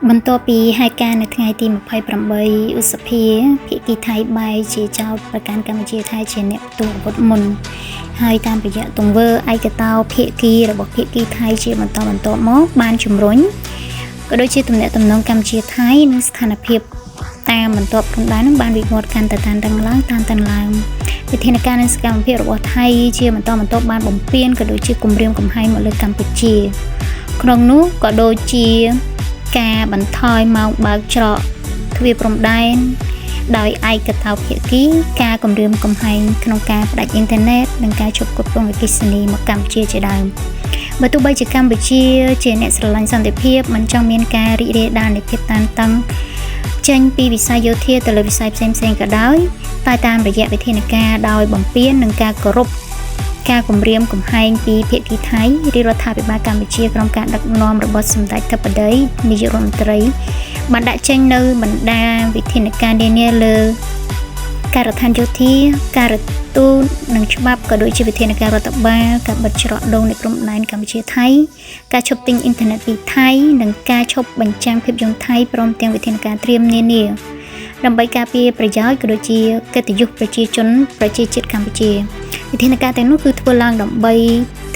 បន្ទាប់ពីហេតុការណ៍នៅថ្ងៃទី28ឧសភាភាគីថៃបែរជាចោទប្រកាន់កម្ពុជាថៃជាអ្នកផ្ទុះអាវុធមុនហើយតាមរយៈទង្វើឯកតោភាគីរបស់ភាគីថៃជាបន្តបន្ទាប់មកបានជំរុញក៏ដូចជាទំនាក់ទំនងកម្ពុជាថៃនិងស្ថានភាពតាមបន្ទាប់ព្រំដែននឹងបានវិវត្តកាន់តែតានតឹងឡើងវិធានការនិងសកម្មភាពរបស់ថៃជាបន្តបន្ទាប់បានបំពេញក៏ដូចជាគម្រាមកំហែងមកលើកម្ពុជាក្នុងនោះក៏ដូចជាការបន្ថយម៉ោងបើកច្រកទ្វារព្រំដែនដោយឯកតោភាគីការគម្រាមកំហែងក្នុងការផ្ដាច់អ៊ីនធឺណិតនិងការជប់គ្រប់គ្រងអគ្គិសនីមកកម្ពុជាជាដើមបើទោះបីជាកម្ពុជាជាអ្នកស្រឡាញ់សន្តិភាពមិនចង់មានការរីករាលដាលនៃភាពតានតឹងចេញពីវិស័យយោធាទៅលើវិស័យផ្សេងៗក៏ដោយតែតាមរយៈវិធានការដោយបំពេញនិងការគោរពការគម្រាមកំហែងពីភាគីថៃរាជរដ្ឋាភិបាលកម្ពុជាក្រុមការដឹកនាំរបស់សម្ដេចធិបតីនាយករដ្ឋមន្ត្រីបានដាក់ចេញនៅបណ្ដាវិធានការនានាលើការដ្ឋានយោធាការរទូននិងច្បាប់ក៏ដូចជាវិធានការរដ្ឋបាលការបិទច្រកដូងនៃព្រំដែនកម្ពុជាថៃការឈប់ទិញអ៊ីនធឺណិតពីថៃនិងការឈប់បញ្ចាំងភាពយន្តថៃព្រមទាំងវិធានការត្រៀមនានាដើម្បីការពារប្រយោជន៍ក៏ដូចជាកិត្តិយសប្រជាជនប្រជាជាតិកម្ពុជាវិធានការទាំងនោះគឺធ្វើឡើងដើម្បី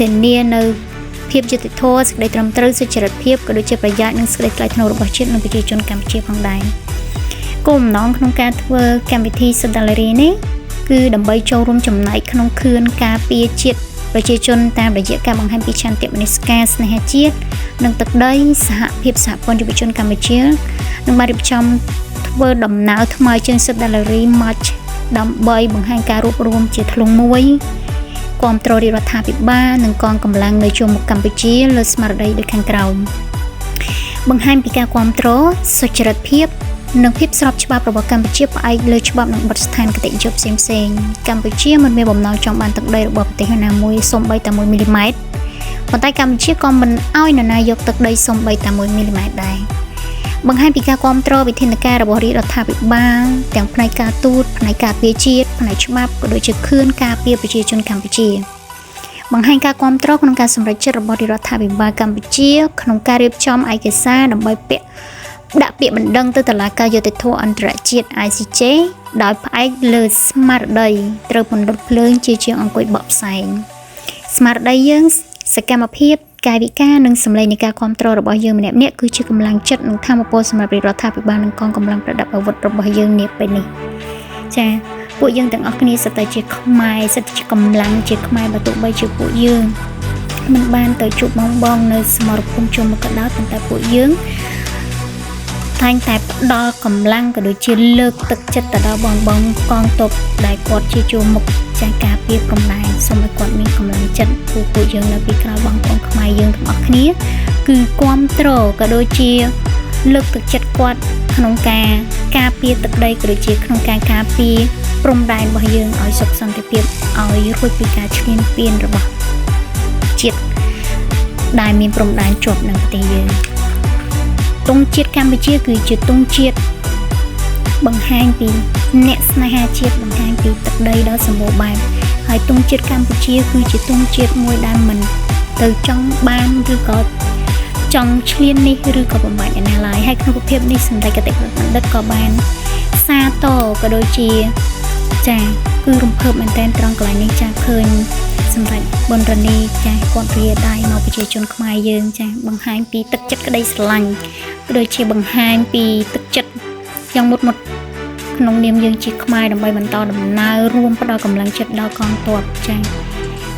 ធានានៅភាពយុត្តិធម៌សេចក្តីត្រឹមត្រូវសុចរិតភាពក៏ដូចជាប្រយោជន៍និងសេចក្តីថ្លៃថ្នូររបស់ជាតិនិងប្រជាជនកម្ពុជាផងដែរគោលបំណងក្នុងការធ្វើកម្មវិធីសុដាលារីនេះគឺដើម្បីចូលរួមចំណែកក្នុងខឿនការពារជាតិប្រជាជនតាមរយៈការបង្ហាញពីឆន្ទៈមនសិការស្នេហាជាតិនិងទឹកដីសហភាពសហព័ន្ធយុវជនកម្ពុជានឹងបានរៀបចំធ្វើដំណើរថ្មើរជើងសុដាលារី March ដើម្បីបង្ហាញការរួបរวมជាធ្លុងមួយគាំទ្ររាជរដ្ឋាភិបាលនិងកងកម្លាំងនៅជុំមុខកម្ពុជាលើស្មារតីដូចខាងក្រោមបង្ហាញពីការគាំទ្រសុចរិតភាពនិងភាពស្របច្បាប់របស់កម្ពុជាផ្អែកលើច្បាប់និងបទដ្ឋានគតិយុត្តផ្សេងៗកម្ពុជាមិនមានបំណងចង់បានទឹកដីរបស់ប្រទេសណាមួយសូម្បីតែ1មីលីម៉ែត្រប៉ុន្តែកម្ពុជាក៏មិនអោយនរណាយកទឹកដីសូម្បីតែ1មីលីម៉ែត្រដែរបង្ហាញពីការគាំទ្រវិធានការរបស់រាជរដ្ឋាភិបាលទាំងផ្នែកការទូតផ្នែកការពារជាតិផ្នែកច្បាប់ក៏ដូចជាខឿនការពារប្រជាជនកម្ពុជាបង្ហាញការគាំទ្រក្នុងការសម្រេចចិត្តរបស់រាជរដ្ឋាភិបាលកម្ពុជាក្នុងការរៀបចំឯកសារដើម្បីដាក់ពាក្យបណ្ដឹងទៅតុលាការយុត្តិធម៌អន្តរជាតិ ICJ ដោយផ្អែកលើស្មារតីត្រូវពន្លត់ភ្លើងជាជាងអង្គុយបកផ្សែងស្មារតីយើងសកម្មភាពកាយវិការនិងសម្លេងនៃការគាំទ្ររបស់យើងម្នាក់ៗគឺជាកម្លាំងចិត្តនិងថាមពលសម្រាប់រដ្ឋាភិបាលនិងកងកម្លាំងប្រដាប់អាវុធរបស់យើងនាពេលនេះចា៎ពួកយើងទាំងអស់គ្នាសិតតែជាខ្មែរសិតតែជាកម្លាំងជាខ្មែរបើទោះបីជាពួកយើងមិនបានទៅជួបបងនៅសមរភូមិជុំមុខក៏ដោយប៉ុន្តែពួកយើងតែងតែផ្ដល់កម្លាំងក៏ដូចជាលើកទឹកចិត្តទៅដល់បងកងទ័ពដែលគាត់ជាជួរមុខចាស់ការពារព្រំដែនសូមឲ្យគាត់មានកម្លាំងចិត្តពួកយើងនៅពីក្រោយបងប្អូនខ្មែរយើងទាំងអស់គ្នាគឺគាំទ្រក៏ដូចជាលើកទឹកចិត្តគាត់ក្នុងការពារទឹកដីក៏ដូចជាក្នុងការការពារព្រំដែនរបស់យើងឲ្យសុខសន្តិភាពឲ្យរួចពីការឈ្លានពានរបស់ជាតិដែលមានព្រំដែនជាប់នឹងប្រទេសយើងទង់ជាតិកម្ពុជាគឺជាទង់ជាតិបង្ហាញពីអ្នកស្នេហាជាតិបង្ហាញពីទឹកដីដ៏សម្បូរបែបហើយទង់ជាតិកម្ពុជាគឺជាទង់ជាតិមួយដែលមិនទៅចង់បានឬក៏ចង់ឈ្លាននេះឬក៏បំបញ្ញណាឡើយហើយក្នុងភាពនេះសម្ដេចគតិបណ្ឌិតក៏បានសាទរក៏ដូចជាចាគឺរំភើបមែនទែនត្រង់កន្លែងនេះចាឃើញសម្រាប់បនរនីចាគាត់រៀបដៃមកប្រជាជនខ្មែរយើងចាបង្ហាញពីទឹកចិត្តក្តីស្រឡាញ់ក៏ដូចជាបង្ហាញពីទឹកចិត្តយ៉ាងមុតក្នុងនាមយើងជាខ្មែរដើម្បីបន្តដំណើររួមផ្ដល់កម្លាំងចិត្តដល់កងទ័ពចា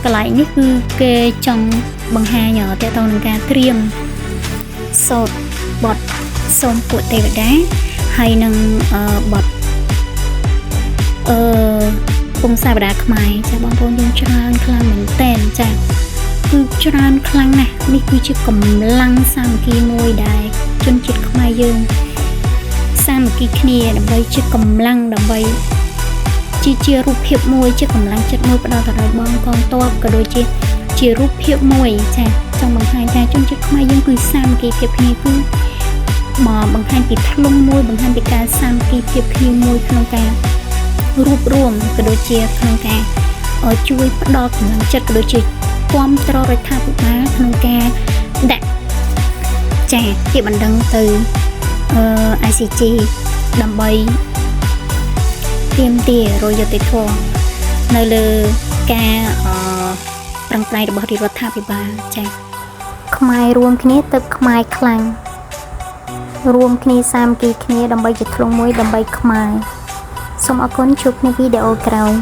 កន្លែងនេះគឺគេចង់បង្ហាញទាក់ទងនឹងការត្រៀមសូត្របទសូមពួកទេវតាហើយនឹងបទពងសាវតាខ្មែរចាបងប្អូនយើងច្រើនខ្លាំងមែនតើចាគឺច្រើនខ្លាំងណាស់នេះគឺជាកម្លាំងសាមគ្គីមួយដែលជនជាតិខ្មែរយើងសាមគ្គីគ្នាដើម្បីជាកម្លាំងដើម្បីជារូបភាពមួយជាកម្លាំងចិត្តមួយផ្ដល់ទៅដល់បងកងទ័ពក៏ដូចជារូបភាពមួយចាចង់បង្ហាញថាជនជាតិខ្មែរយើងគឺសាមគ្គីភាពគ្នាគឺមកបង្ហាញពីធ្លុងមួយបង្ហាញពីការសាមគ្គីភាពគ្នាមួយក្នុងការរួបរวมក៏ដូចជាក្នុងការជួយផ្ដល់កម្លាំងចិត្តក៏ដូចជាគាំទ្ររដ្ឋាភិបាលក្នុងការដាក់ចាជាបណ្ដឹងទៅ ICG ដើម្បីទាមទាររយុត្តិធម៌នៅលើការប្រឹងប្រែងរបស់រដ្ឋាភិបាលចា៎ខ្មែររួមគ្នាទៅខ្មែរខ្លាំងរួមគ្នាសាមគ្គីគ្នាដើម្បីជាធ្លុងមួយដើម្បីខ្មែរសូមអរគុណជួបគ្នាវីដេអូក្រោយ